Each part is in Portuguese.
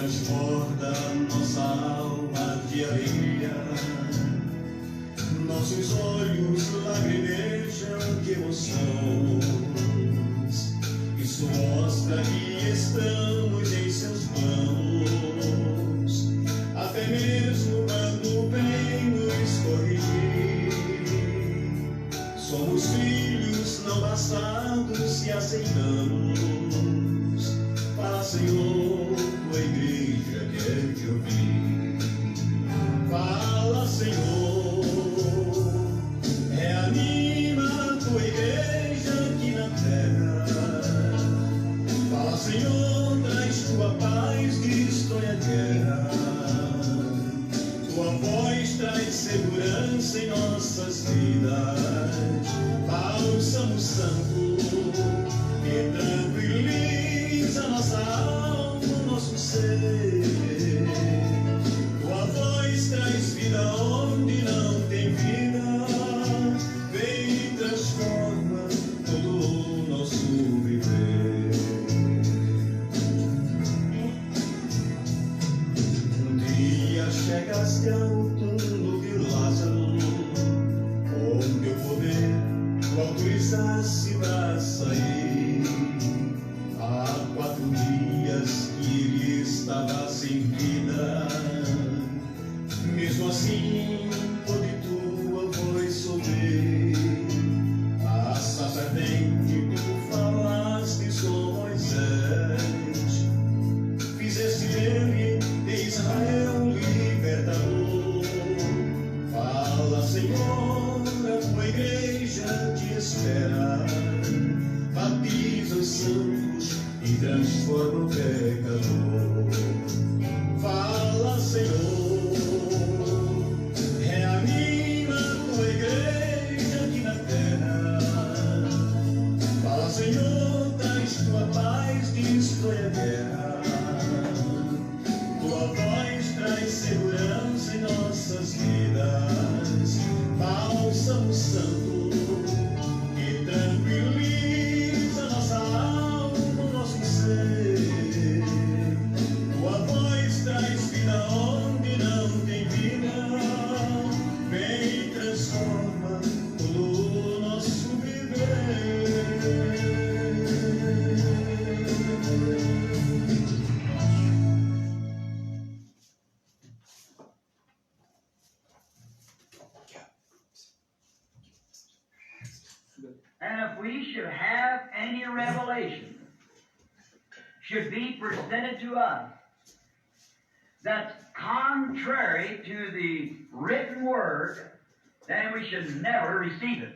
transborda nossa alma de alegria. Nossos olhos lagrimejam de emoções. Isso mostra que estamos em seus planos, até mesmo quando vem nos corrigir. Somos filhos não bastardos e aceitamos. Fala, Senhor, tua igreja quer te ouvir. Fala, Senhor, reanima a tua igreja aqui na terra. Fala, Senhor, traz tua paz, destrói a guerra. Tua voz traz segurança em nossas vidas. Bálsamo santo que tranquiliza nossa alma, nosso ser. Tua voz traz vida onde não tem vida. Vem e transforma todo o nosso viver. Um dia chegaste ao túmulo de Lázaro, com teu poder tu autorizaste para sair. Há 4 dias que ele estava sem vida. Mesmo assim, pôde tua voz ouvir. A sarça ardente tu falaste com Moisés. Fizeste dele de Israel libertador. Fala, Senhor, a tua igreja te espera. Batiza os santos e transforma o pecador. Fala, Senhor, reanima a tua igreja aqui na terra. Fala, Senhor, traz tua paz, destrói a guerra. Tua voz traz segurança em nossas vidas. Bálsamo santo que tranquiliza nossa alma, nosso ser. Tua voz traz vida onde não tem vida. Vem e transforma todo o nosso viver. And if we should have any revelation, should be presented to us, that's contrary to the written word, then we should never receive it.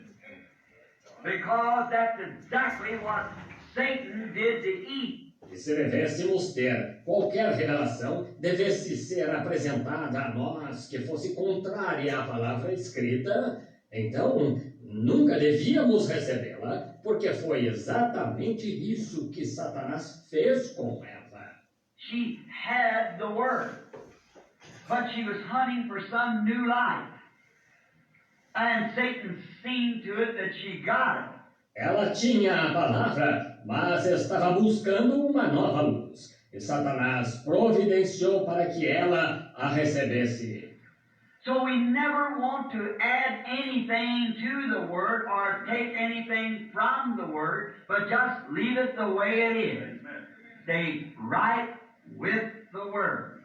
Because that's exactly what Satan did to Eve. E se devêssemos ter qualquer revelação, devesse ser apresentada a nós que fosse contrária à palavra escrita, então nunca devíamos recebê-la, porque foi exatamente isso que Satanás fez com Eva. She had the word, but she was hunting for some new life. And Satan seen to it that she got it. Ela tinha a palavra, mas estava buscando uma nova luz. E Satanás providenciou para que ela a recebesse. So we never want to add anything to the Word or take anything from the Word, but just leave it the way it is. Stay right with the Word.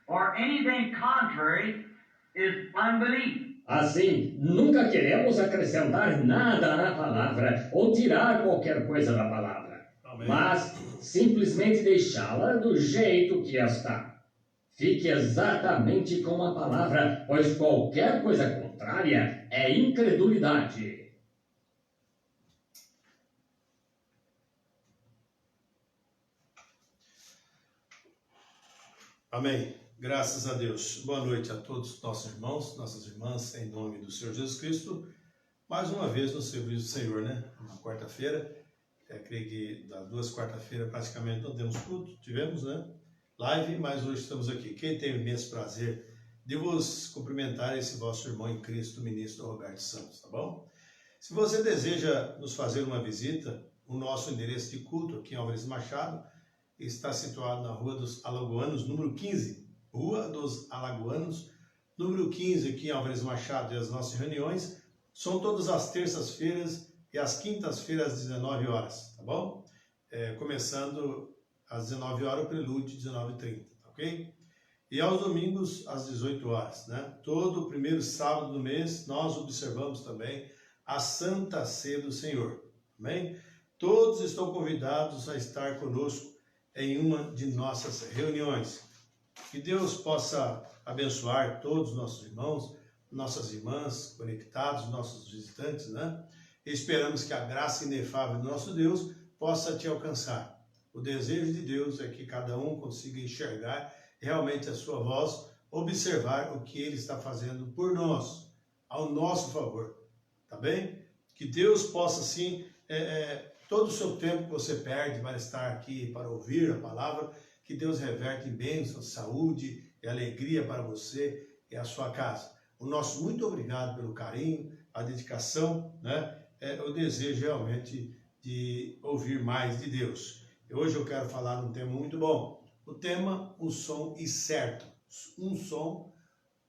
Or anything contrary is unbelief. Assim, nunca queremos acrescentar nada à palavra ou tirar qualquer coisa da palavra, Amém. mas simplesmente deixá-la do jeito que está. Fique exatamente com a palavra, pois qualquer coisa contrária é incredulidade. Amém. Graças a Deus. Boa noite a todos os nossos irmãos, nossas irmãs, em nome do Senhor Jesus Cristo. Mais uma vez no serviço do Senhor, né? Uma quarta-feira. Creio que das 2 quarta-feiras praticamente não temos culto. Tivemos, né? Live, mas hoje estamos aqui. Quem tem o imenso prazer de vos cumprimentar esse vosso irmão em Cristo, ministro Roberto Santos, tá bom? Se você deseja nos fazer uma visita, o nosso endereço de culto aqui em Álvares Machado está situado na Rua dos Alagoanos, número 15. Rua dos Alagoanos, número 15, aqui em Álvares Machado. E as nossas reuniões são todas as terças-feiras e às quintas-feiras, às 19 horas, tá bom? Começando às 19 horas, o prelúdio, 19h30, ok? E aos domingos, às 18 horas, né? Todo primeiro sábado do mês, nós observamos também a Santa Ceia do Senhor, amém? Todos estão convidados a estar conosco em uma de nossas reuniões. Que Deus possa abençoar todos os nossos irmãos, nossas irmãs conectados, nossos visitantes, né? Esperamos que a graça inefável do nosso Deus possa te alcançar. O desejo de Deus é que cada um consiga enxergar realmente a sua voz, observar o que Ele está fazendo por nós, ao nosso favor, tá bem? Que Deus possa, sim, todo o seu tempo que você perde para estar aqui, para ouvir a palavra, que Deus reverte em bênção, saúde e alegria para você e a sua casa. O nosso muito obrigado pelo carinho, a dedicação, né? O desejo realmente de ouvir mais de Deus. E hoje eu quero falar de um tema muito bom. O tema, o som incerto. Um som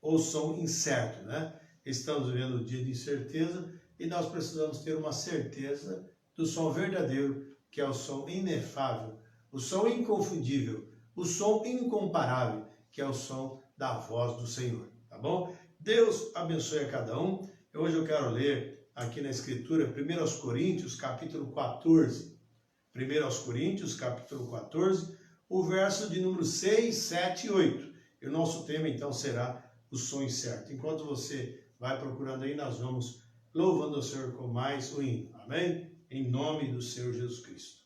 ou som incerto, né? Estamos vivendo um dia de incerteza e nós precisamos ter uma certeza do som verdadeiro, que é o som inefável, o som inconfundível, o som incomparável, que é o som da voz do Senhor, tá bom? Deus abençoe a cada um. Hoje eu quero ler aqui na Escritura, 1 Coríntios, capítulo 14. 1 Coríntios, capítulo 14, o verso de número 6, 7 e 8. E o nosso tema, então, será o som incerto. Enquanto você vai procurando aí, nós vamos louvando o Senhor com mais um hino. Amém? Em nome do Senhor Jesus Cristo.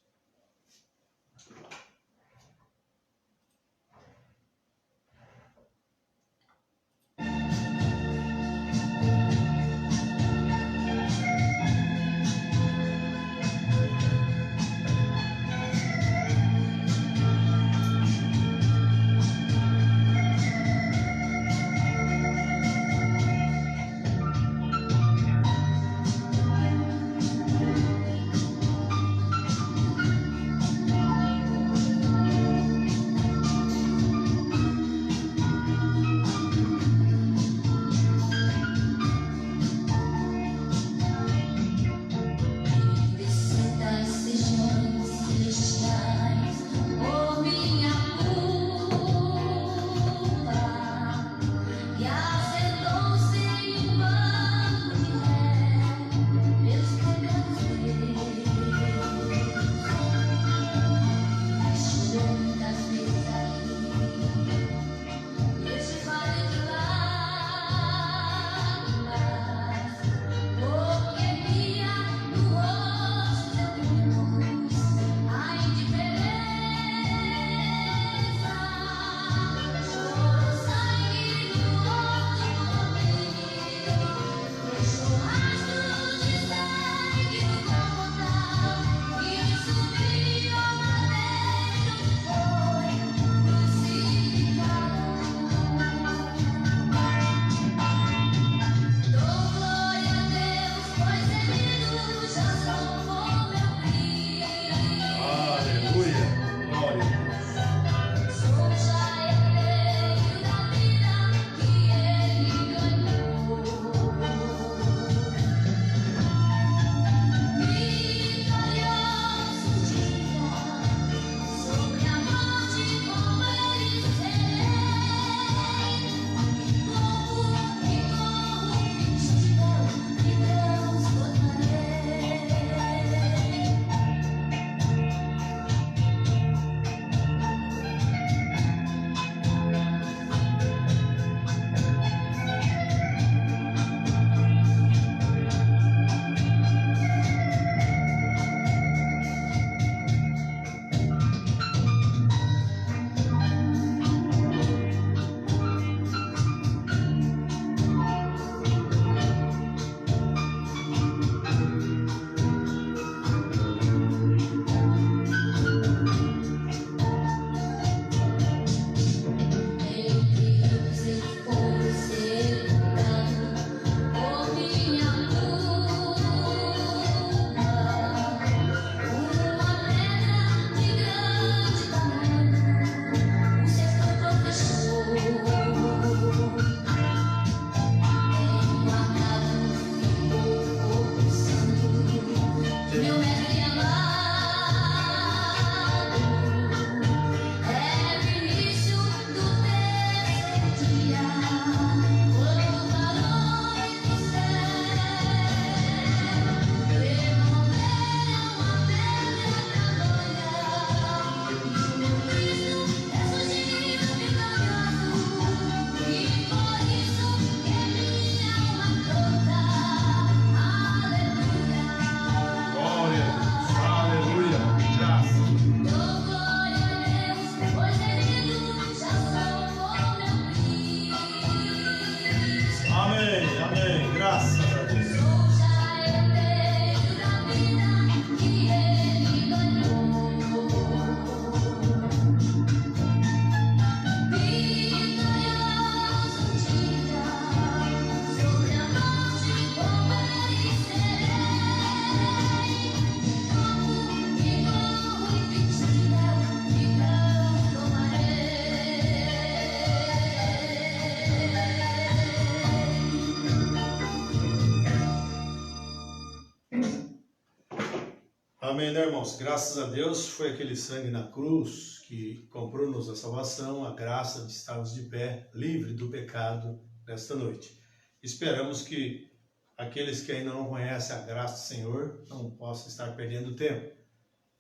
Amém, né, irmãos? Graças a Deus foi aquele sangue na cruz que comprou-nos a salvação, a graça de estarmos de pé, livre do pecado nesta noite. Esperamos que aqueles que ainda não conhecem a graça do Senhor não possam estar perdendo tempo.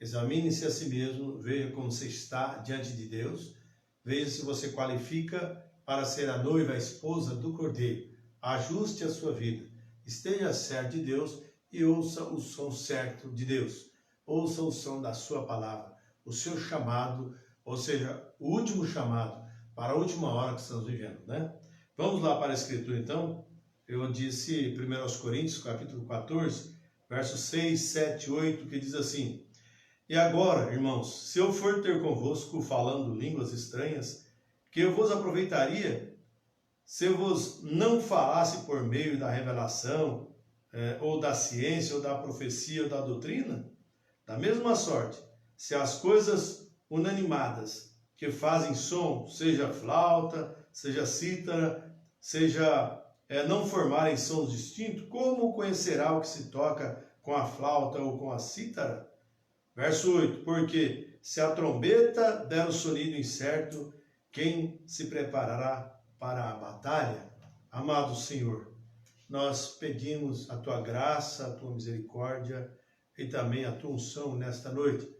Examine-se a si mesmo, veja como você está diante de Deus, veja se você qualifica para ser a noiva, a esposa do Cordeiro. Ajuste a sua vida, esteja certo de Deus e ouça o som certo de Deus. Ouça o som da sua palavra, o seu chamado, ou seja, o último chamado para a última hora que estamos vivendo, né? Vamos lá para a Escritura, então. Eu disse 1 Coríntios, capítulo 14, versos 6, 7, 8, que diz assim: E agora, irmãos, se eu for ter convosco falando línguas estranhas, que eu vos aproveitaria se eu vos não falasse por meio da revelação, ou da ciência, ou da profecia, ou da doutrina? Da mesma sorte, se as coisas unanimadas que fazem som, seja flauta, seja cítara, seja não formarem sons distintos, como conhecerá o que se toca com a flauta ou com a cítara? Verso 8, porque se a trombeta der o sonido incerto, quem se preparará para a batalha? Amado Senhor, nós pedimos a tua graça, a tua misericórdia e também a tua unção nesta noite,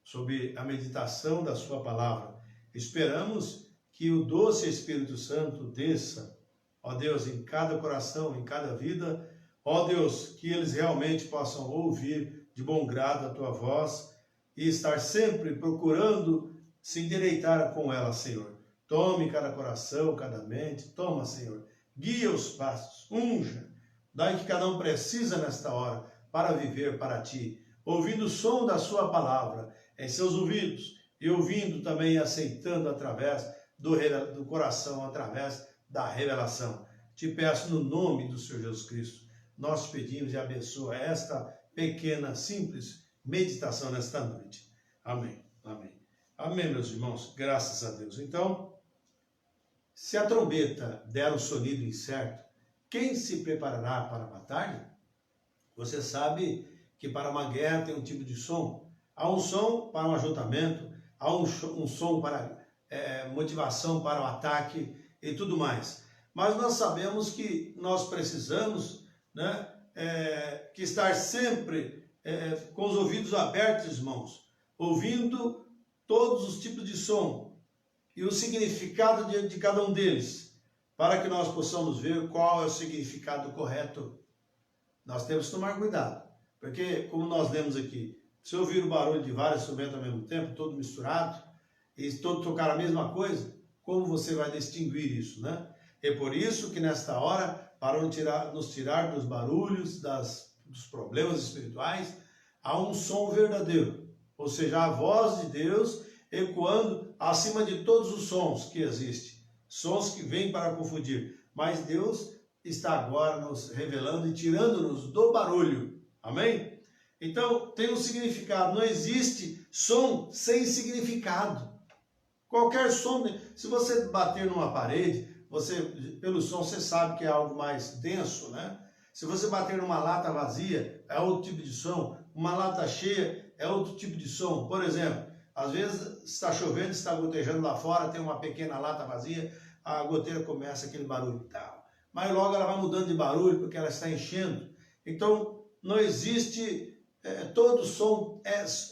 sobre a meditação da sua palavra. Esperamos que o doce Espírito Santo desça, ó Deus, em cada coração, em cada vida, ó Deus, que eles realmente possam ouvir de bom grado a tua voz e estar sempre procurando se endireitar com ela, Senhor. Tome cada coração, cada mente, toma, Senhor, guia os passos, unja, dai que cada um precisa nesta hora para viver para ti, ouvindo o som da sua palavra em seus ouvidos e ouvindo também e aceitando através do coração, através da revelação. Te peço no nome do Senhor Jesus Cristo, nós pedimos e abençoa esta pequena, simples meditação nesta noite. Amém, amém. Amém, meus irmãos, graças a Deus. Então, se a trombeta der um sonido incerto, quem se preparará para a batalha? Você sabe que para uma guerra tem um tipo de som. Há um som para um ajuntamento, há um som para motivação para o ataque e tudo mais. Mas nós sabemos que nós precisamos, né, que estar sempre com os ouvidos abertos, irmãos, ouvindo todos os tipos de som e o significado de cada um deles, para que nós possamos ver qual é o significado correto. Nós temos que tomar cuidado, porque, como nós lemos aqui, se ouvir o barulho de vários instrumentos ao mesmo tempo, todo misturado, e todos tocar a mesma coisa, como você vai distinguir isso, né? É por isso que nesta hora, para nos tirar dos barulhos, dos problemas espirituais, há um som verdadeiro, ou seja, a voz de Deus ecoando acima de todos os sons que existem, sons que vêm para confundir, mas Deus está agora nos revelando e tirando-nos do barulho, amém? Então, tem um significado, não existe som sem significado. Qualquer som, se você bater numa parede, pelo som você sabe que é algo mais denso, né? Se você bater numa lata vazia, é outro tipo de som. Uma lata cheia é outro tipo de som. Por exemplo, às vezes está chovendo, está gotejando lá fora, tem uma pequena lata vazia, a goteira começa aquele barulho e tal. Mas logo ela vai mudando de barulho porque ela está enchendo. Então, não existe, todo som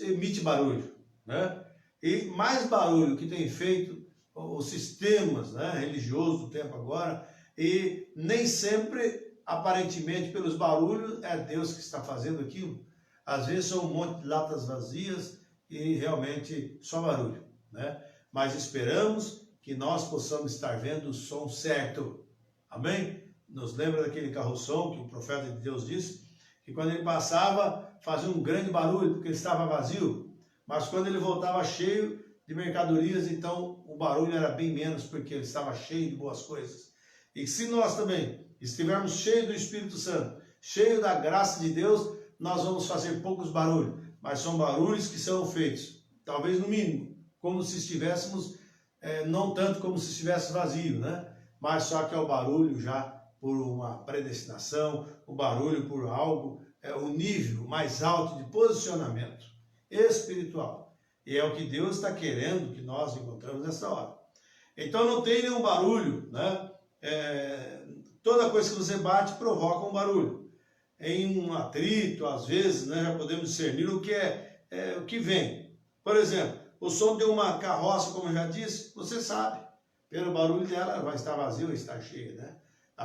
emite barulho, né? E mais barulho que tem feito os sistemas, né, religiosos do tempo agora, e nem sempre, aparentemente, pelos barulhos, é Deus que está fazendo aquilo. Às vezes são um monte de latas vazias e realmente só barulho, né? Mas esperamos que nós possamos estar vendo o som certo. Amém? Nos lembra daquele carro-som que o profeta de Deus disse, que quando ele passava, fazia um grande barulho, porque ele estava vazio. Mas quando ele voltava cheio de mercadorias, então o barulho era bem menos, porque ele estava cheio de boas coisas. E se nós também estivermos cheios do Espírito Santo, cheios da graça de Deus, nós vamos fazer poucos barulhos, mas são barulhos que são feitos, talvez no mínimo, como se estivéssemos, não tanto como se estivesse vazio, né? Mas só que é o barulho já por uma predestinação, o barulho por algo o nível mais alto de posicionamento espiritual. E é o que Deus está querendo que nós encontramos nessa hora. Então não tem nenhum barulho, né? Toda coisa que você bate provoca um barulho. Em um atrito, às vezes, né, já podemos discernir o que o que vem. Por exemplo, o som de uma carroça, como eu já disse, você sabe. Pelo barulho dela, ela vai estar vazia ou estar cheia, né?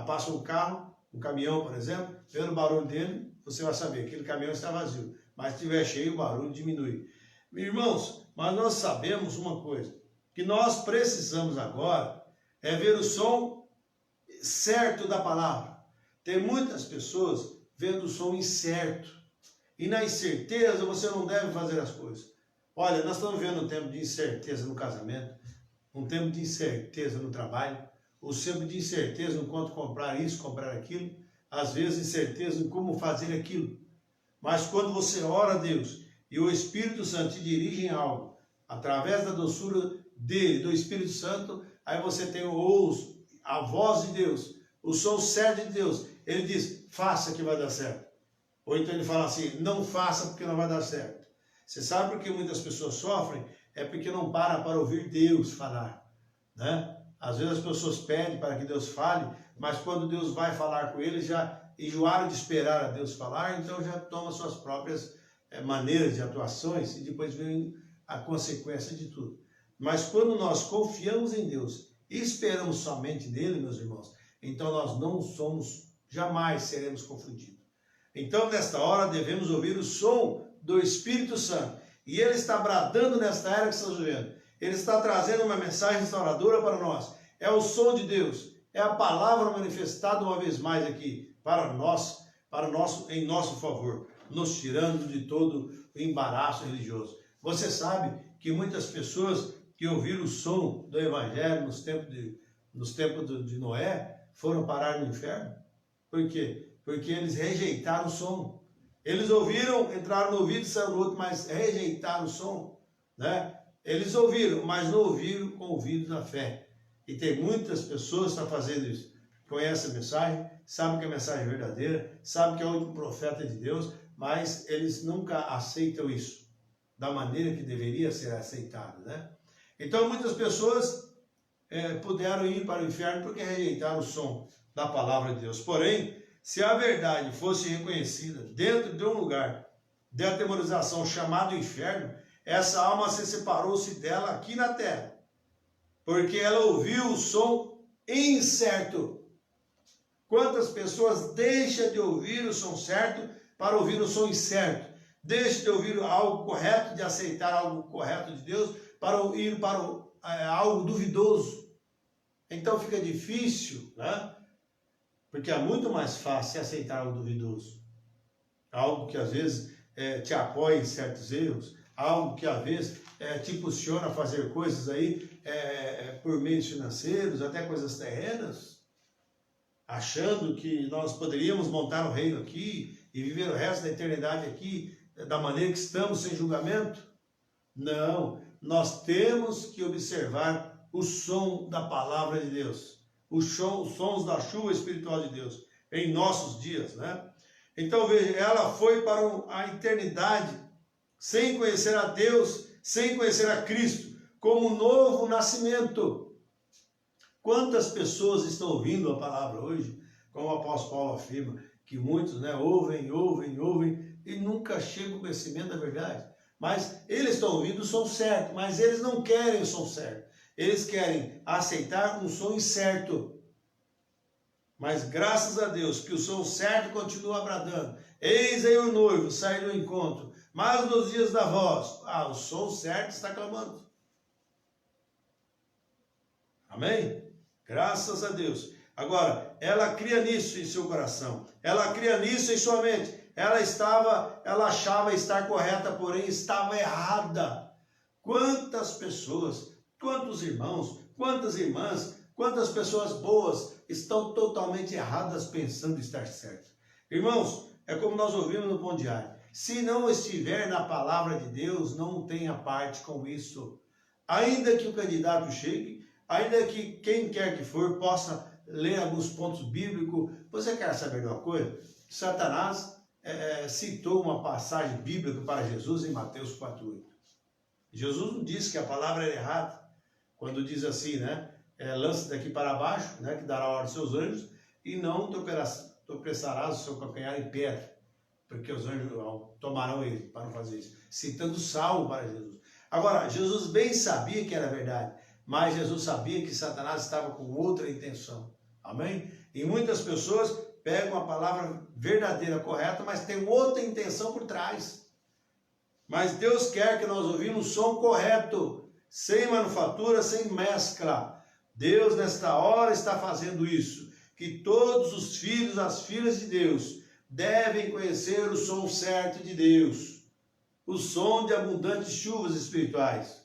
Passa um carro, um caminhão, por exemplo, pelo barulho dele, você vai saber que aquele caminhão está vazio. Mas se estiver cheio, o barulho diminui. Irmãos, mas nós sabemos uma coisa, que nós precisamos agora ver o som certo da palavra. Tem muitas pessoas vendo o som incerto. E na incerteza você não deve fazer as coisas. Olha, nós estamos vendo um tempo de incerteza no casamento, um tempo de incerteza no trabalho, um tempo de incerteza no quanto comprar isso, comprar aquilo, às vezes incerteza em como fazer aquilo. Mas quando você ora a Deus e o Espírito Santo te dirige em algo, através da doçura dele, do Espírito Santo, aí você tem a voz de Deus, o som certo de Deus. Ele diz, faça que vai dar certo. Ou então ele fala assim, não faça porque não vai dar certo. Você sabe por que muitas pessoas sofrem? É porque não para ouvir Deus falar, né? Às vezes as pessoas pedem para que Deus fale, mas quando Deus vai falar com eles, já enjoaram de esperar a Deus falar, então já tomam suas próprias maneiras de atuações e depois vem a consequência de tudo. Mas quando nós confiamos em Deus e esperamos somente nele, meus irmãos, então nós não jamais seremos confundidos. Então, nesta hora, devemos ouvir o som do Espírito Santo. E ele está bradando nesta era que estamos vivendo. Ele está trazendo uma mensagem restauradora para nós. É o som de Deus. É a palavra manifestada uma vez mais aqui para nós, em nosso favor, nos tirando de todo o embaraço religioso. Você sabe que muitas pessoas que ouviram o som do Evangelho nos tempos de Noé foram parar no inferno? Por quê? Porque eles rejeitaram o som. Eles ouviram, entraram no ouvido e saíram no outro, mas rejeitaram o som, né? Eles ouviram, mas não ouviram com o ouvido da fé. E tem muitas pessoas que estão fazendo isso. Conhecem a mensagem, sabem que a mensagem é verdadeira, sabem que é o último profeta de Deus, mas eles nunca aceitam isso da maneira que deveria ser aceitado, né? Então muitas pessoas puderam ir para o inferno porque rejeitaram o som da palavra de Deus. Porém, se a verdade fosse reconhecida dentro de um lugar de atemorização chamado inferno, essa alma se separou-se dela aqui na terra, porque ela ouviu o som incerto. Quantas pessoas deixam de ouvir o som certo para ouvir o som incerto? Deixam de ouvir algo correto, de aceitar algo correto de Deus, para ir para algo duvidoso. Então fica difícil, né? Porque é muito mais fácil aceitar algo duvidoso. Algo que às vezes te apoia em certos erros, algo que às vezes te impulsiona a fazer coisas aí por meios financeiros, até coisas terrenas, achando que nós poderíamos montar um reino aqui e viver o resto da eternidade aqui da maneira que estamos, sem julgamento. Não, nós temos que observar o som da palavra de Deus, os sons da chuva espiritual de Deus em nossos dias, né? Então veja, ela foi para a eternidade sem conhecer a Deus, sem conhecer a Cristo, como um novo nascimento. Quantas pessoas estão ouvindo a palavra hoje, como o apóstolo Paulo afirma, que muitos, né, ouvem e nunca chegam ao conhecimento da verdade. Mas eles estão ouvindo o som certo, mas eles não querem o som certo. Eles querem aceitar um som incerto. Mas graças a Deus que o som certo continua bradando. Eis aí o noivo, sai do encontro. Mas nos dias da voz, o som certo está clamando. Amém? Graças a Deus. Agora, ela cria nisso em seu coração. Ela cria nisso em sua mente. Ela achava estar correta, porém estava errada. Quantas pessoas, quantos irmãos, quantas irmãs, quantas pessoas boas estão totalmente erradas pensando estar certo. Irmãos, é como nós ouvimos no Pão Diário. Se não estiver na palavra de Deus, não tenha parte com isso. Ainda que o candidato chegue, ainda que quem quer que for possa ler alguns pontos bíblicos, você quer saber de uma coisa? Satanás citou uma passagem bíblica para Jesus em Mateus 4:8. Jesus não disse que a palavra era errada, quando diz assim, né? Lance daqui para baixo, né? Que dará ordem aos seus anjos, e não tropeçarás o seu calcanhar em pedra, porque os anjos tomarão ele para não fazer isso. Citando Salmo para Jesus. Agora, Jesus bem sabia que era verdade, mas Jesus sabia que Satanás estava com outra intenção. Amém? E muitas pessoas pegam a palavra verdadeira, correta, mas tem outra intenção por trás. Mas Deus quer que nós ouvimos o som correto, sem manufatura, sem mescla. Deus, nesta hora, está fazendo isso. Que todos os filhos, as filhas de Deus, devem conhecer o som certo de Deus. O som de abundantes chuvas espirituais.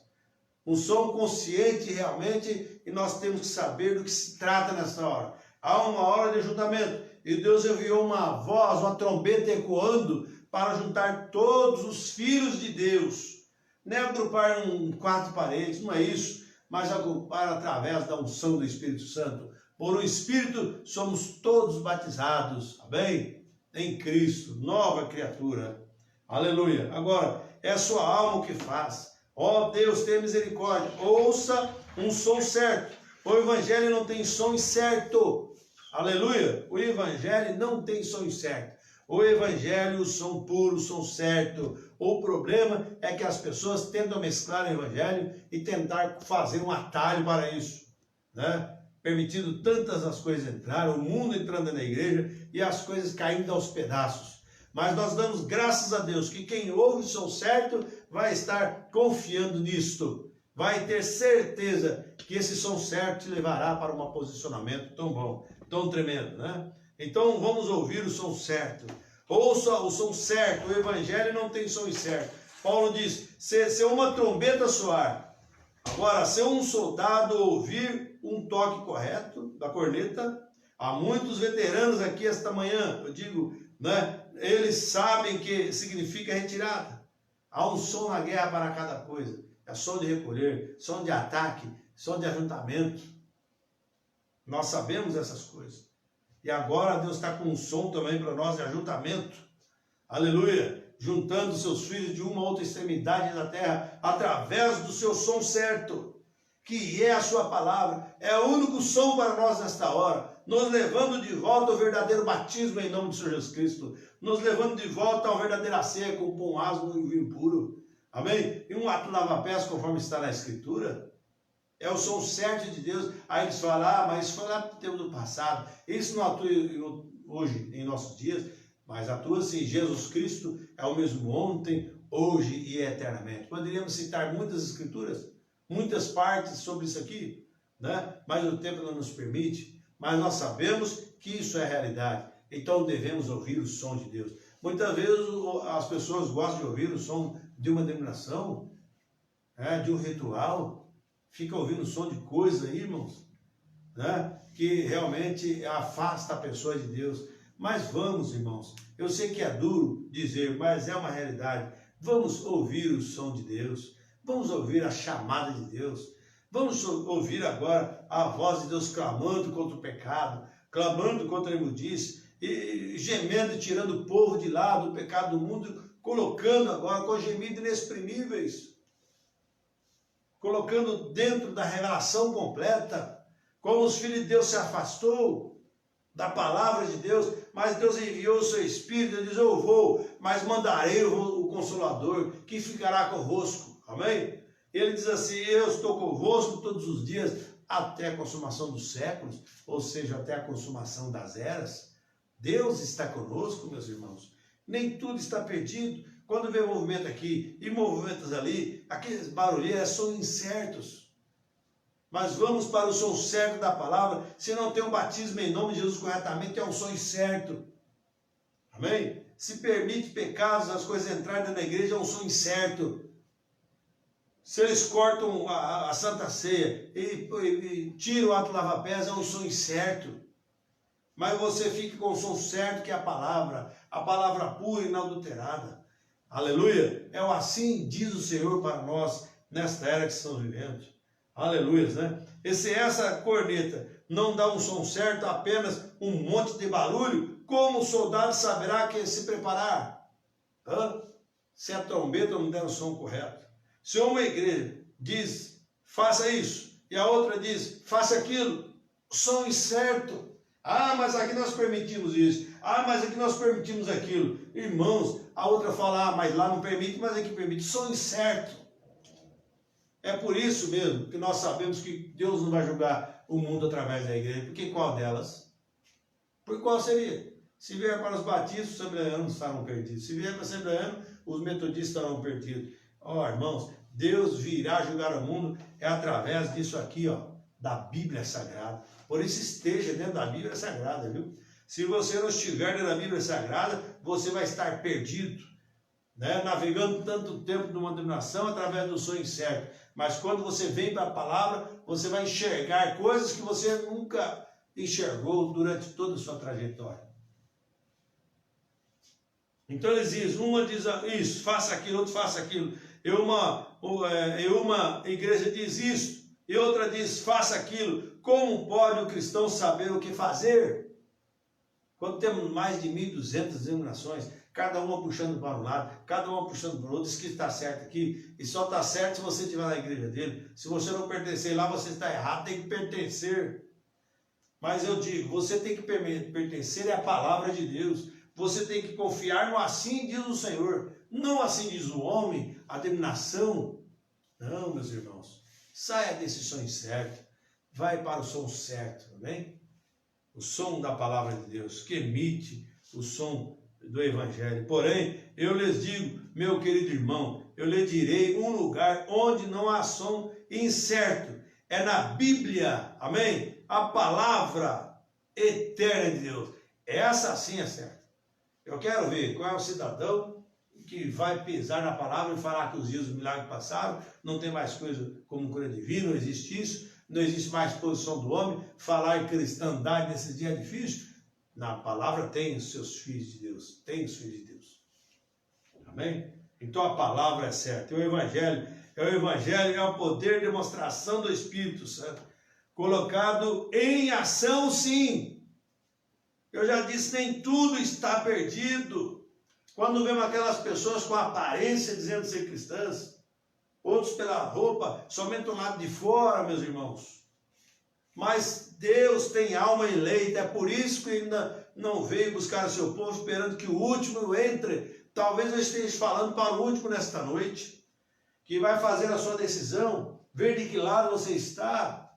Um som consciente realmente, e nós temos que saber do que se trata nessa hora. Há uma hora de ajuntamento, e Deus enviou uma voz, uma trombeta ecoando, para juntar todos os filhos de Deus. Não é agrupar em 4 paredes, não é isso, mas agrupar através da unção do Espírito Santo. Por um Espírito somos todos batizados, amém? Em Cristo, nova criatura. Aleluia. Agora, é a sua alma o que faz. Ó Deus, tenha misericórdia. Ouça um som certo. O Evangelho não tem som incerto. Aleluia. O Evangelho não tem som incerto. O Evangelho, o som puro, o som certo. O problema é que as pessoas tentam mesclar o Evangelho e tentar fazer um atalho para isso, né? Permitindo tantas as coisas entrar, o mundo entrando na igreja e as coisas caindo aos pedaços. Mas nós damos graças a Deus que quem ouve o som certo vai estar confiando nisto. Vai ter certeza que esse som certo te levará para um posicionamento tão bom, tão tremendo, né? Então vamos ouvir o som certo. Ouça o som certo. O Evangelho não tem som incerto. Paulo diz, se uma trombeta soar. Agora, se um soldado ouvir um toque correto da corneta, há muitos veteranos aqui esta manhã, eu digo, né? Eles sabem que significa retirada. Há um som na guerra para cada coisa. É som de recolher, som de ataque, som de ajuntamento. Nós sabemos essas coisas. E agora Deus está com um som também para nós de ajuntamento. Aleluia. Juntando seus filhos de uma outra extremidade da terra, através do seu som certo, que é a sua palavra. É o único som para nós nesta hora. Nos levando de volta ao verdadeiro batismo em nome do Senhor Jesus Cristo. Nos levando de volta ao verdadeira ceia com pão asmo e vinho puro. Amém? E um ato lava-pés conforme está na Escritura. É o som certo de Deus. Aí eles falam, mas isso foi lá no tempo do passado. Isso não atua hoje, em nossos dias, mas atua sim. Jesus Cristo é o mesmo ontem, hoje e eternamente. Poderíamos citar muitas escrituras, muitas partes sobre isso aqui, né? Mas o tempo não nos permite. Mas nós sabemos que isso é realidade. Então devemos ouvir o som de Deus. Muitas vezes as pessoas gostam de ouvir o som de uma denominação, de um ritual. Fica ouvindo som de coisa aí, irmãos, né? Que realmente afasta a pessoa de Deus. Mas vamos, irmãos, eu sei que é duro dizer, mas é uma realidade. Vamos ouvir o som de Deus. Vamos ouvir a chamada de Deus. Vamos ouvir agora a voz de Deus clamando contra o pecado, clamando contra a imundice, e gemendo e tirando o povo de lá do pecado do mundo, colocando agora com gemidos inexprimíveis. Colocando dentro da revelação completa, como os filhos de Deus se afastou da palavra de Deus, mas Deus enviou o seu Espírito, ele diz, eu vou, mas mandarei o Consolador, que ficará convosco, amém? Ele diz assim, eu estou convosco todos os dias, até a consumação dos séculos, ou seja, até a consumação das eras. Deus está conosco, meus irmãos, nem tudo está perdido. Quando vê movimento aqui e movimentos ali, aqueles barulheiros são incertos. Mas vamos para o som certo da palavra. Se não tem um batismo em nome de Jesus corretamente, é um som incerto. Amém? Se permite pecados, as coisas entrarem na igreja, é um som incerto. Se eles cortam a Santa Ceia e tiram o ato lava-pés, é um som incerto. Mas você fica com o som certo, que é a palavra pura e inadulterada. Aleluia, é o assim diz o Senhor para nós, nesta era que estamos vivendo. Aleluia, né? E se essa corneta não dá um som certo, apenas um monte de barulho, Como o soldado saberá que se preparar? Se a trombeta não der o som correto. Se uma igreja diz, faça isso, e a outra diz, faça aquilo, som incerto. Ah, mas aqui nós permitimos isso. Ah, mas aqui nós permitimos aquilo. Irmãos, a outra fala, ah, mas lá não permite, mas aqui permite. Som incerto. É por isso mesmo que nós sabemos que Deus não vai julgar o mundo através da igreja. Porque qual delas? Por qual seria? Se vier para os batistas, os assembleianos estarão perdidos. Se vier para os assembleianos, os metodistas estarão perdidos. Ó, irmãos, Deus virá julgar o mundo é através disso aqui, ó, da Bíblia Sagrada. Por isso esteja dentro da Bíblia Sagrada, viu? Se você não estiver dentro da Bíblia Sagrada, você vai estar perdido, né? Navegando tanto tempo numa denominação através do sonho incerto. Mas quando você vem para a palavra, você vai enxergar coisas que você nunca enxergou durante toda a sua trajetória. Então eles dizem, uma diz isso, faça aquilo, outro faça aquilo. E uma igreja diz isso, e outra diz, faça aquilo. Como pode o cristão saber o que fazer? Quando temos mais de 1.200 denominações, cada uma puxando para um lado, cada uma puxando para o outro, diz que está certo aqui, e só está certo se você estiver na igreja dele. Se você não pertencer lá, você está errado, tem que pertencer. Mas eu digo, você tem que pertencer à palavra de Deus. Você tem que confiar no assim diz o Senhor, não assim diz o homem, a denominação. Não, meus irmãos, saia desse som certo, vai para o som certo, amém? O som da palavra de Deus, que emite o som do Evangelho. Porém, eu lhes digo, meu querido irmão, eu lhe direi um lugar onde não há som incerto. É na Bíblia, amém? A palavra eterna de Deus. Essa sim é certa. Eu quero ver qual é o cidadão que vai pisar na palavra e falar que os dias do milagre passaram, não tem mais coisa como cura divina, não existe isso, não existe mais posição do homem, falar em cristandade nesse dia é difícil. Na palavra tem os seus filhos de Deus, tem os filhos de Deus. Amém? Então a palavra é certa. O Evangelho é o poder de demonstração do Espírito Santo, colocado em ação sim. Eu já disse, nem tudo está perdido. Quando vemos aquelas pessoas com aparência dizendo ser cristãs, outros pela roupa, somente do lado de fora, meus irmãos. Mas Deus tem alma eleita, é por isso que ainda não veio buscar o seu povo, esperando que o último entre. Talvez eu esteja falando para o último nesta noite, que vai fazer a sua decisão, ver de que lado você está,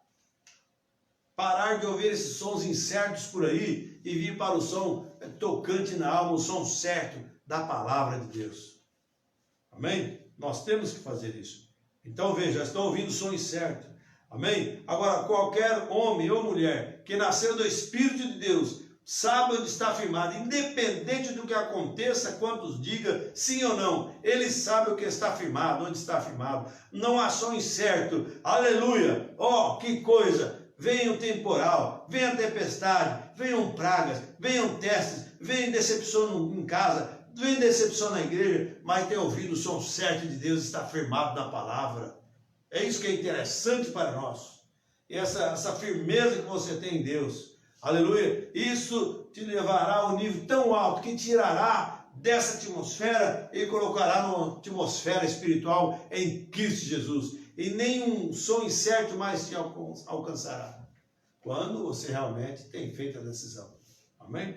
parar de ouvir esses sons incertos por aí e vir para o som tocante na alma, o som certo da palavra de Deus. Amém? Nós temos que fazer isso. Então veja, estão ouvindo o som incerto. Amém? Agora, qualquer homem ou mulher que nasceu do Espírito de Deus, sabe onde está firmado, independente do que aconteça, quantos diga sim ou não, ele sabe o que está firmado, onde está firmado. Não há som incerto. Aleluia! Oh, que coisa! Venha o temporal, venha a tempestade, venham pragas, venham testes, venha decepção em casa, venha decepção na igreja, mas tenha ouvido o som certo de Deus, está firmado na palavra. É isso que é interessante para nós. E essa firmeza que você tem em Deus. Aleluia. Isso te levará a um nível tão alto que tirará dessa atmosfera e colocará numa atmosfera espiritual em Cristo Jesus. E nenhum som incerto mais te alcançará. Quando você realmente tem feito a decisão. Amém?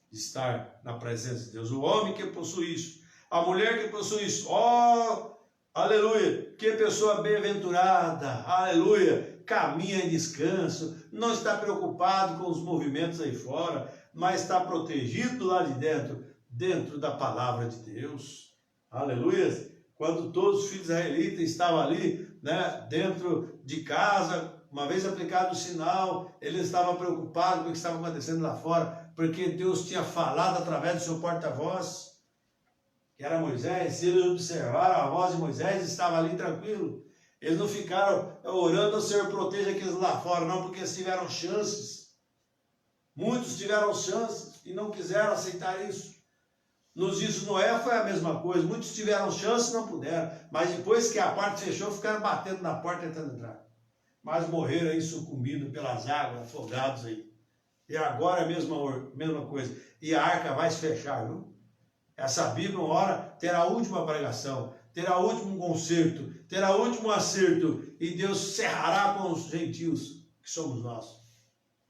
De estar na presença de Deus. O homem que possui isso. A mulher que possui isso. Oh, aleluia. Que pessoa bem-aventurada. Aleluia. Caminha em descanso. Não está preocupado com os movimentos aí fora. Mas está protegido lá de dentro. Dentro da palavra de Deus. Aleluia. Quando todos os filhos israelitas estavam ali, né, dentro de casa, uma vez aplicado o sinal, eles estavam preocupados com o que estava acontecendo lá fora, porque Deus tinha falado através do seu porta-voz, que era Moisés. Se eles observaram a voz de Moisés, estava ali tranquilo. Eles não ficaram orando, o Senhor proteja aqueles lá fora, não, porque eles tiveram chances. Muitos tiveram chances e não quiseram aceitar isso. Nos dias de Noé foi a mesma coisa, muitos tiveram chance e não puderam, mas depois que a parte fechou, ficaram batendo na porta tentando entrar. Mas morreram aí sucumbidos pelas águas, afogados aí. E agora é a mesma coisa. E a arca vai se fechar, viu? Essa Bíblia, uma hora, terá a última pregação, terá o último concerto, terá o último acerto, e Deus cerrará com os gentios, que somos nós.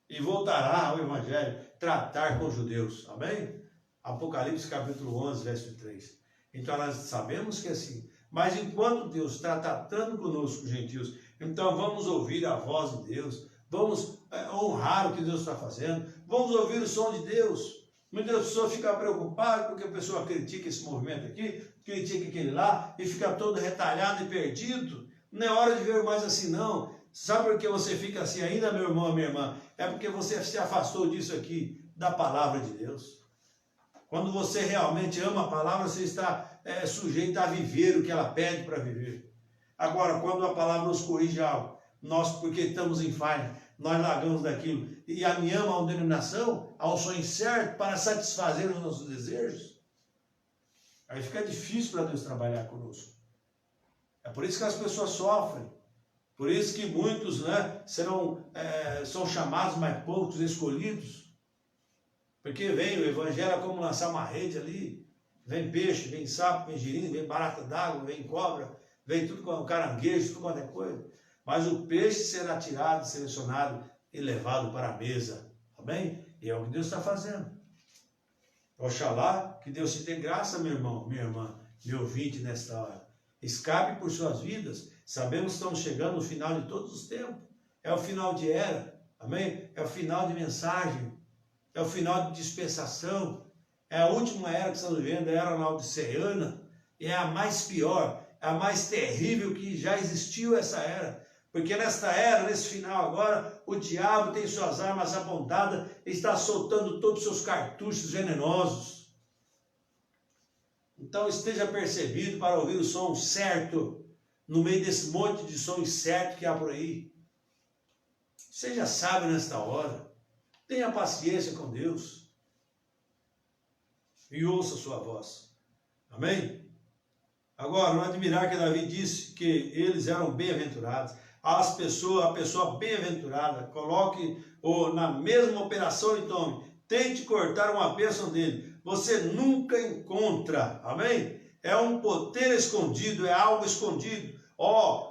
E voltará ao Evangelho, tratar com os judeus. Amém? Apocalipse capítulo 11, verso 3. Então nós sabemos que é assim. Mas enquanto Deus está tratando conosco, os gentios, então vamos ouvir a voz de Deus, vamos honrar o que Deus está fazendo, vamos ouvir o som de Deus. Muitas pessoas ficam preocupadas porque a pessoa critica esse movimento aqui, critica aquele lá, e fica todo retalhado e perdido. Não é hora de ver mais assim, não. Sabe por que você fica assim ainda, meu irmão, minha irmã? É porque você se afastou disso aqui, da palavra de Deus. Quando você realmente ama a palavra, você está sujeito a viver o que ela pede para viver. Agora, quando a palavra nos corrige algo, nós, porque estamos em falha, nós largamos daquilo e alinhamos a uma denominação, ao sonho certo, para satisfazer os nossos desejos, aí fica difícil para Deus trabalhar conosco. É por isso que as pessoas sofrem. Por isso que muitos, né, são chamados, mas poucos escolhidos. Porque vem o evangelho é como lançar uma rede ali. Vem peixe, vem sapo, vem girinho, vem barata d'água, vem cobra, vem tudo com caranguejo, tudo quanto é coisa. Mas o peixe será tirado, selecionado e levado para a mesa. Amém? E é o que Deus está fazendo. Oxalá que Deus te dê graça, meu irmão, minha irmã, meu ouvinte nesta hora. Escape por suas vidas. Sabemos que estamos chegando no final de todos os tempos. É o final de era. Amém? É o final de mensagem. É o final de dispensação. É a última era que estamos vivendo, a era laodiceana. E é a mais pior, é a mais terrível que já existiu essa era. Porque nesta era, nesse final agora, o diabo tem suas armas apontadas e está soltando todos os seus cartuchos venenosos. Então esteja percebido para ouvir o som certo, no meio desse monte de som incerto que há por aí. Seja sábio nesta hora. Tenha paciência com Deus. E ouça sua voz. Amém? Agora, não admirar que Davi disse que eles eram bem-aventurados. A pessoa bem-aventurada, coloque-o na mesma operação e tome. Tente cortar uma bênção dele. Você nunca encontra. Amém? É um poder escondido, é algo escondido.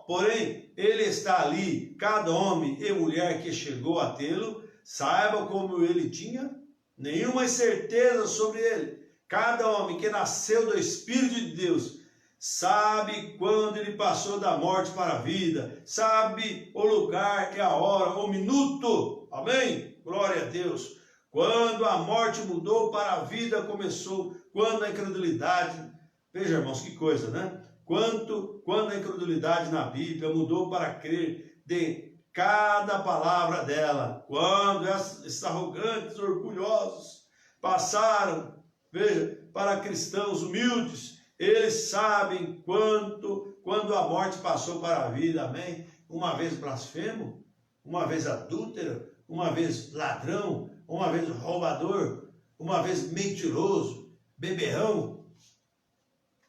Porém, ele está ali. Cada homem e mulher que chegou a tê-lo, saiba como ele tinha nenhuma certeza sobre ele. Cada homem que nasceu do Espírito de Deus sabe quando ele passou da morte para a vida, sabe o lugar e a hora, o minuto. Amém? Glória a Deus. Quando a morte mudou para a vida, começou. Quando a incredulidade, veja, irmãos, que coisa, né? Quando a incredulidade na Bíblia mudou para crer de cada palavra dela. Quando esses arrogantes, orgulhosos passaram, veja, para cristãos humildes, eles sabem quando a morte passou para a vida, amém? Uma vez blasfemo, uma vez adúltero, uma vez ladrão, uma vez roubador, uma vez mentiroso, beberrão.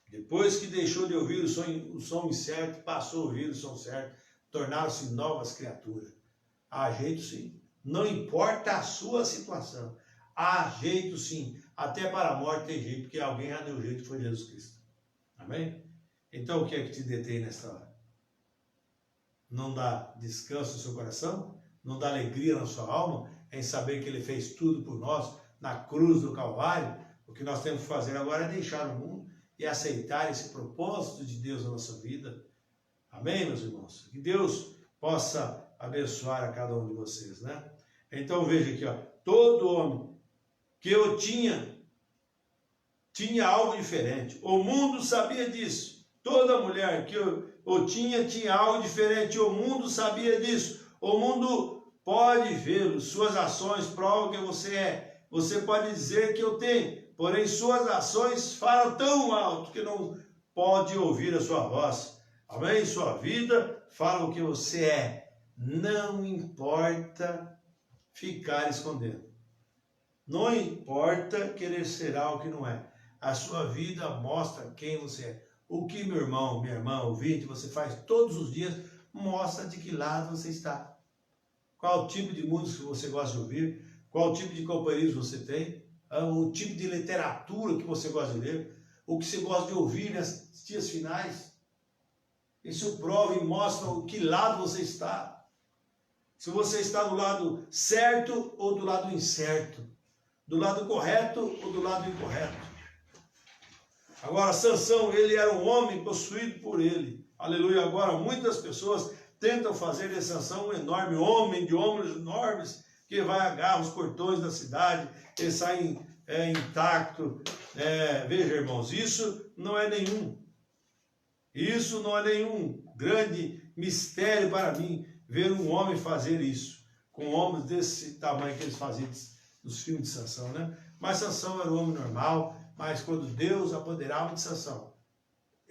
Depois que deixou de ouvir o som incerto, passou a ouvir o som certo, tornaram-se novas criaturas. Há jeito sim, não importa a sua situação, há jeito sim, até para a morte tem jeito, porque alguém já deu jeito, foi Jesus Cristo. Amém? Então o que é que te detém nesta hora? Não dá descanso no seu coração? Não dá alegria na sua alma em saber que Ele fez tudo por nós na cruz do Calvário? O que nós temos que fazer agora é deixar o mundo e aceitar esse propósito de Deus na nossa vida. Amém, meus irmãos? Que Deus possa abençoar a cada um de vocês, né? Então veja aqui, todo homem que eu tinha algo diferente. O mundo sabia disso. Toda mulher que eu tinha algo diferente. O mundo sabia disso. O mundo pode vê-lo. Suas ações provam que você é. Você pode dizer que eu tenho. Porém, suas ações falam tão alto que não pode ouvir a sua voz. Amém? Sua vida fala o que você é. Não importa ficar escondendo. Não importa querer ser algo que não é. A sua vida mostra quem você é. O que, meu irmão, minha irmã, ouvinte, você faz todos os dias, mostra de que lado você está. Qual tipo de música você gosta de ouvir, qual tipo de companheirismo você tem, o tipo de literatura que você gosta de ler, o que você gosta de ouvir nesses dias finais. Isso prova e mostra o que lado você está. Se você está do lado certo ou do lado incerto, do lado correto ou do lado incorreto. Agora, Sansão, ele era um homem possuído por ele. Aleluia. Agora, muitas pessoas tentam fazer de Sansão um enorme homem, de ombros enormes, que vai agarrar os portões da cidade, ele sai intacto. Veja, irmãos, isso não é nenhum grande mistério para mim, ver um homem fazer isso, com homens desse tamanho que eles faziam nos filmes de Sansão, né? Mas Sansão era um homem normal, mas quando Deus apoderava de Sansão,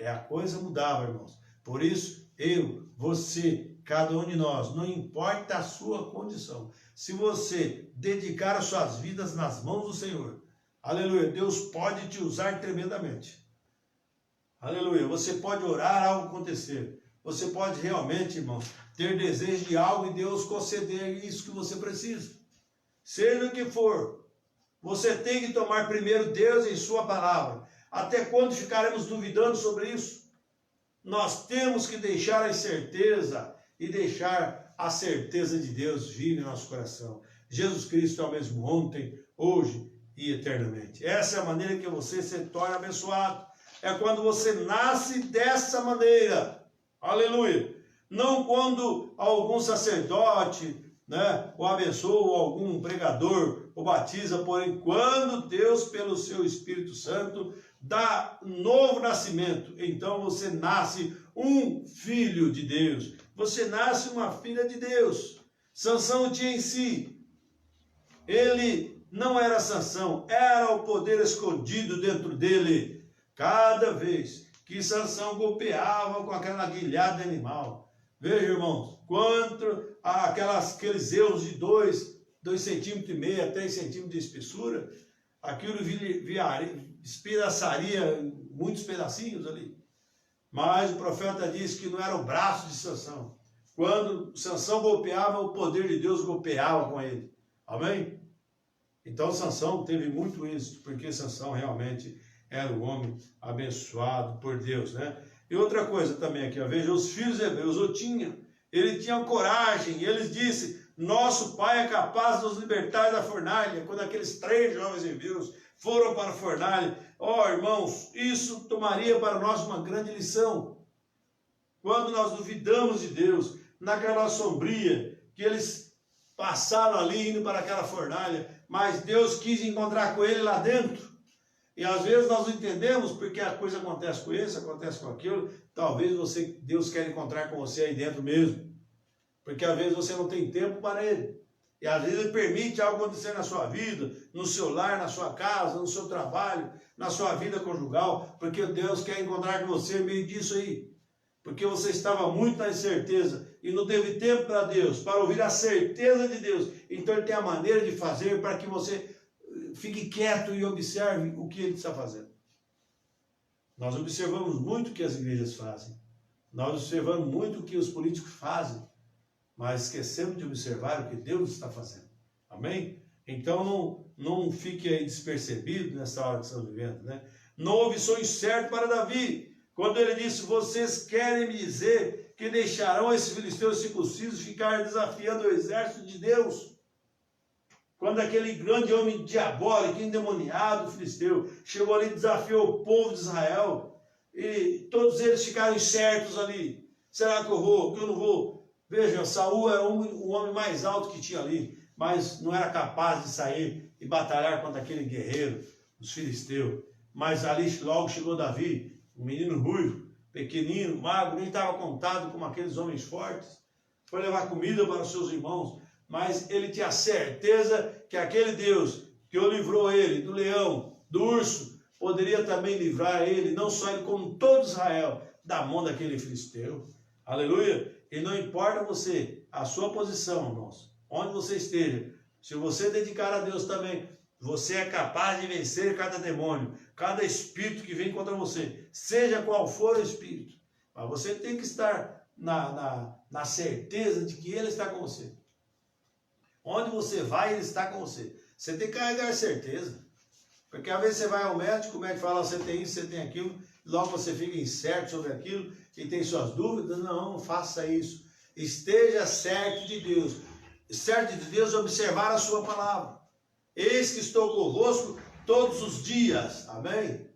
a coisa mudava, irmãos. Por isso, eu, você, cada um de nós, não importa a sua condição, se você dedicar as suas vidas nas mãos do Senhor, aleluia, Deus pode te usar tremendamente. Aleluia, você pode orar, algo acontecer. Você pode realmente, irmãos, ter desejo de algo e Deus conceder isso que você precisa. Seja o que for, você tem que tomar primeiro Deus em sua palavra. Até quando ficaremos duvidando sobre isso? Nós temos que deixar a incerteza e deixar a certeza de Deus vir em nosso coração. Jesus Cristo é o mesmo ontem, hoje e eternamente. Essa é a maneira que você se torna abençoado. É quando você nasce dessa maneira. Aleluia. Não quando algum sacerdote, o abençoa, ou algum pregador o batiza, porém quando Deus, pelo seu Espírito Santo, dá um novo nascimento, então você nasce um filho de Deus, você nasce uma filha de Deus. Sansão tinha em si, ele não era Sansão, era o poder escondido dentro dele. Cada vez que Sansão golpeava com aquela guilhada animal, veja, irmãos, quanto aqueles erros de 2,5 centímetros, 3 centímetros de espessura, aquilo espedaçaria muitos pedacinhos ali. Mas o profeta disse que não era o braço de Sansão. Quando Sansão golpeava, o poder de Deus golpeava com ele. Amém? Então Sansão teve muito êxito, porque Sansão realmente era um homem abençoado por Deus, né? E outra coisa também aqui, veja, os filhos hebreus ele tinha coragem, eles disseram, nosso pai é capaz de nos libertar da fornalha. Quando aqueles 3 jovens hebreus foram para a fornalha, irmãos, isso tomaria para nós uma grande lição. Quando nós duvidamos de Deus, naquela sombria que eles passaram ali indo para aquela fornalha, mas Deus quis encontrar com ele lá dentro. E às vezes nós não entendemos porque a coisa acontece com esse, acontece com aquilo. Talvez Deus quer encontrar com você aí dentro mesmo. Porque às vezes você não tem tempo para ele. E às vezes ele permite algo acontecer na sua vida, no seu lar, na sua casa, no seu trabalho, na sua vida conjugal. Porque Deus quer encontrar com você no meio disso aí. Porque você estava muito na incerteza e não teve tempo para Deus, para ouvir a certeza de Deus. Então ele tem a maneira de fazer para que você fique quieto e observe o que ele está fazendo. Nós observamos muito o que as igrejas fazem. Nós observamos muito o que os políticos fazem. Mas esquecemos de observar o que Deus está fazendo. Amém? Então não fique aí despercebido nessa hora que estamos vivendo, né? Não houve sonho certo para Davi. Quando ele disse, vocês querem me dizer que deixarão esses filisteus circuncisos ficar desafiando o exército de Deus? Quando aquele grande homem diabólico, endemoniado, filisteu, chegou ali e desafiou o povo de Israel, e todos eles ficaram incertos ali. Será que eu vou? Que eu não vou? Veja, Saul era o homem mais alto que tinha ali, mas não era capaz de sair e batalhar contra aquele guerreiro, os filisteus. Mas ali logo chegou Davi, um menino ruivo, pequenino, magro, nem estava contado como aqueles homens fortes. Foi levar comida para os seus irmãos. Mas ele tinha certeza que aquele Deus que o livrou ele do leão, do urso, poderia também livrar ele, não só ele, como todo Israel, da mão daquele filisteu. Aleluia! E não importa você, a sua posição, irmãos, onde você esteja, se você dedicar a Deus também, você é capaz de vencer cada demônio, cada espírito que vem contra você, seja qual for o espírito. Mas você tem que estar na certeza de que ele está com você. Onde você vai, Ele está com você. Você tem que carregar certeza. Porque às vezes você vai ao médico, o médico fala, você tem isso, você tem aquilo, logo você fica incerto sobre aquilo e tem suas dúvidas. Não faça isso. Esteja certo de Deus. Certo de Deus, observar a sua palavra. Eis que estou convosco todos os dias. Amém?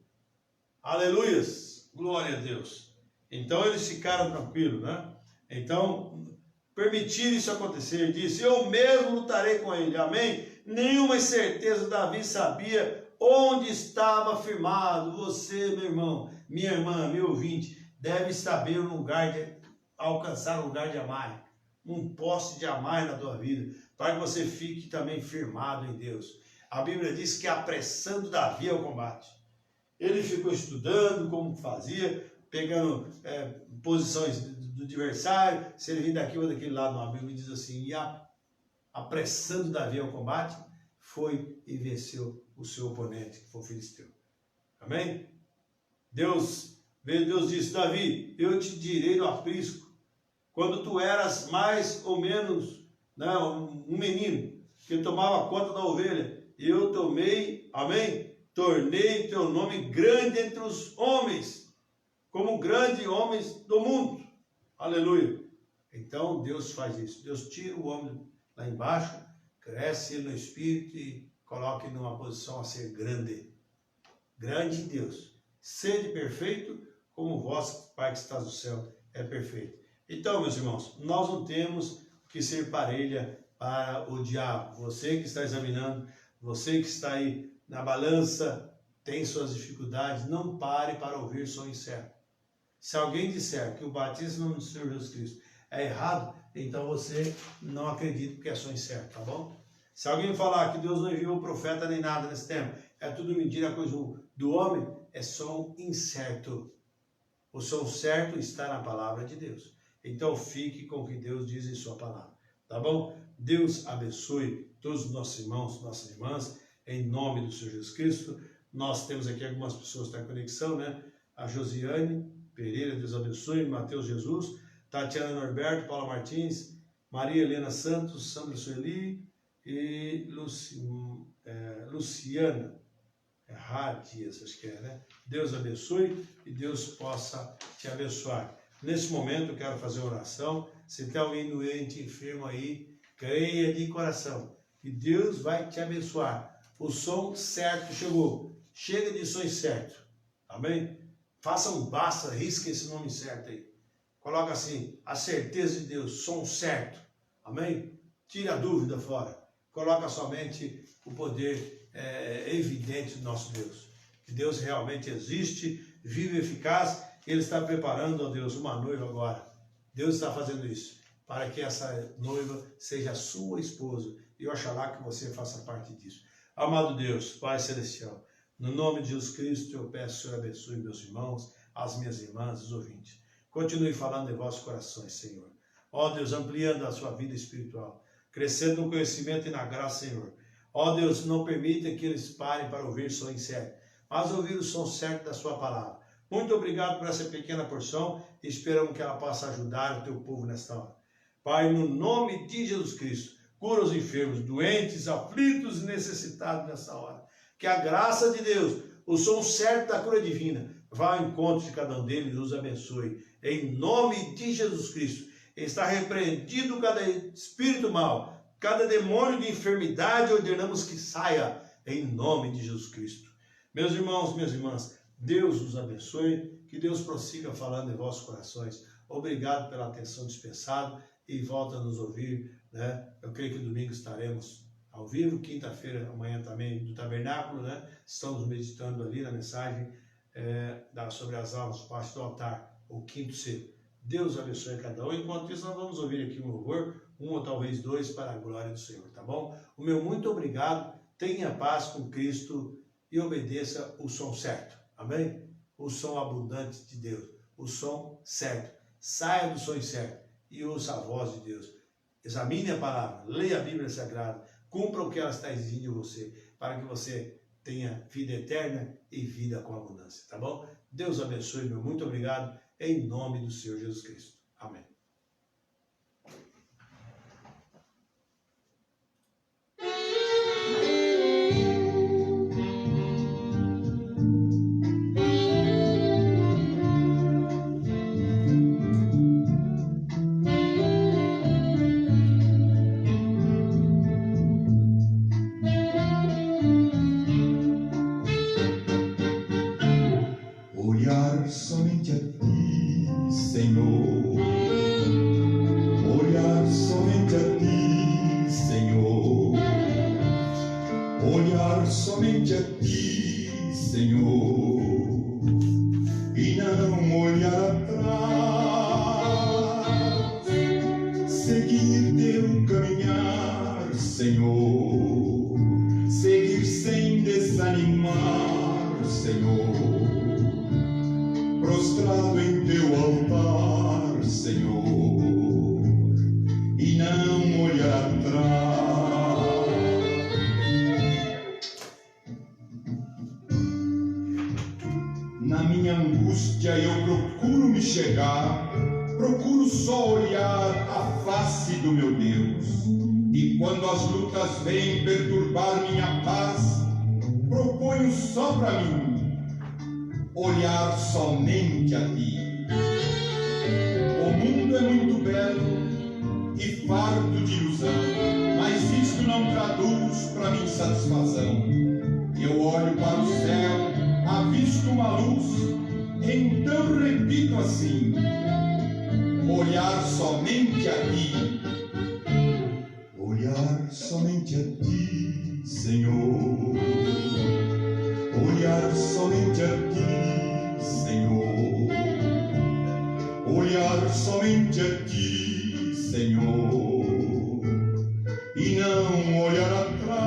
Aleluias. Glória a Deus. Então eles ficaram tranquilos, né? Então, permitir isso acontecer, disse, eu mesmo lutarei com ele. Amém? Nenhuma certeza Davi sabia onde estava firmado. Você, meu irmão, minha irmã, meu ouvinte, deve saber o lugar de alcançar o lugar de amar, um poste de amar na tua vida, para que você fique também firmado em Deus. A Bíblia diz que apressando Davi ao combate. Ele ficou estudando como fazia, pegando posições do adversário, se ele vir daqui ou daquele lado. A Bíblia diz assim, e apressando Davi ao combate, foi e venceu o seu oponente, que foi o filisteu. Amém? Deus disse, Davi, eu te tirei do aprisco, quando tu eras mais ou menos, né, um menino, que tomava conta da ovelha, eu tomei, amém? Tornei teu nome grande entre os homens, como grandes homens do mundo. Aleluia. Então Deus faz isso. Deus tira o homem lá embaixo, cresce ele no espírito e coloca ele numa posição a ser grande. Grande em Deus. Sede perfeito, como o vosso Pai que está no céu é perfeito. Então, meus irmãos, nós não temos que ser parelha para o diabo. Você que está examinando, você que está aí na balança, tem suas dificuldades, não pare para ouvir som incerto. Se alguém disser que o batismo no nome do Senhor Jesus Cristo é errado, então você não acredita porque é som incerto, tá bom? Se alguém falar que Deus não enviou profeta nem nada nesse tempo, é tudo mentira, coisa do homem, é som incerto. O som certo está na palavra de Deus. Então fique com o que Deus diz em sua palavra, tá bom? Deus abençoe todos os nossos irmãos, nossas irmãs, em nome do Senhor Jesus Cristo. Nós temos aqui algumas pessoas que estão em conexão, né? A Josiane Pereira, Deus abençoe, Mateus Jesus, Tatiana Norberto, Paula Martins, Maria Helena Santos, Sandra Sueli e Luciana Dias, acho que é, né? Deus abençoe e Deus possa te abençoar. Nesse momento eu quero fazer uma oração. Se tem alguém doente, enfermo aí, creia de coração que Deus vai te abençoar. O som certo chegou. Chega de som certo. Amém? Faça um basta, risque esse nome certo aí. Coloca assim, a certeza de Deus, som certo. Amém? Tira a dúvida fora. Coloca somente o poder evidente do nosso Deus. Que Deus realmente existe, vive e eficaz. Ele está preparando, ó Deus, uma noiva agora. Deus está fazendo isso, para que essa noiva seja a sua esposa. E oxalá que você faça parte disso. Amado Deus, Pai Celestial, no nome de Jesus Cristo, eu peço, Senhor, abençoe meus irmãos, as minhas irmãs, os ouvintes. Continue falando em vossos corações, Senhor. Ó Deus, ampliando a sua vida espiritual, crescendo no conhecimento e na graça, Senhor. Ó Deus, não permita que eles parem para ouvir som incerto, mas ouvir o som certo da sua palavra. Muito obrigado por essa pequena porção e esperamos que ela possa ajudar o teu povo nesta hora. Pai, no nome de Jesus Cristo, cura os enfermos, doentes, aflitos e necessitados nessa hora. Que a graça de Deus, o som certo da cura divina, vá ao encontro de cada um deles e os abençoe. Em nome de Jesus Cristo, está repreendido cada espírito mau, cada demônio de enfermidade, ordenamos que saia em nome de Jesus Cristo. Meus irmãos, minhas irmãs, Deus os abençoe, que Deus prossiga falando em vossos corações. Obrigado pela atenção dispensada e volta a nos ouvir, né? Eu creio que domingo estaremos ao vivo, quinta-feira, amanhã também, do tabernáculo, né? Estamos meditando ali na mensagem sobre as almas, parte do altar, o quinto selo. Deus abençoe cada um. Enquanto isso, nós vamos ouvir aqui um louvor, um ou talvez dois, para a glória do Senhor, tá bom? O meu muito obrigado, tenha paz com Cristo e obedeça o som certo, amém? O som abundante de Deus, o som certo. Saia do som certo e ouça a voz de Deus. Examine a palavra, leia a Bíblia Sagrada, cumpra o que ela está exigindo de você, para que você tenha vida eterna e vida com abundância, tá bom? Deus abençoe, meu muito obrigado, em nome do Senhor Jesus Cristo. Amém. somente a ti, Senhor, e não olhar atrás, seguir teu caminhar, Senhor, seguir sem desanimar, Senhor, prostrado em teu altar, Senhor, e não olhar atrás. Na minha angústia eu procuro me chegar, procuro só olhar a face do meu Deus. E quando as lutas vêm perturbar minha paz, proponho só para mim olhar somente a ti. O mundo é muito belo e farto de ilusão, mas isto não traduz para mim satisfação. Eu olho para o céu, avisto uma luz, então repito assim: olhar somente a ti, olhar somente a ti, Senhor, olhar somente a ti, Senhor, olhar somente a ti, Senhor, e não olhar atrás,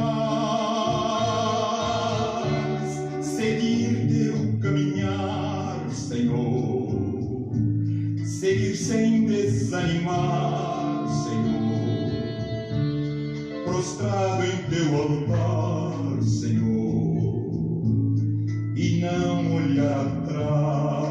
seguir teu caminhar, Senhor, seguir sem desanimar, Senhor, prostrado em teu altar, Senhor, e não olhar atrás.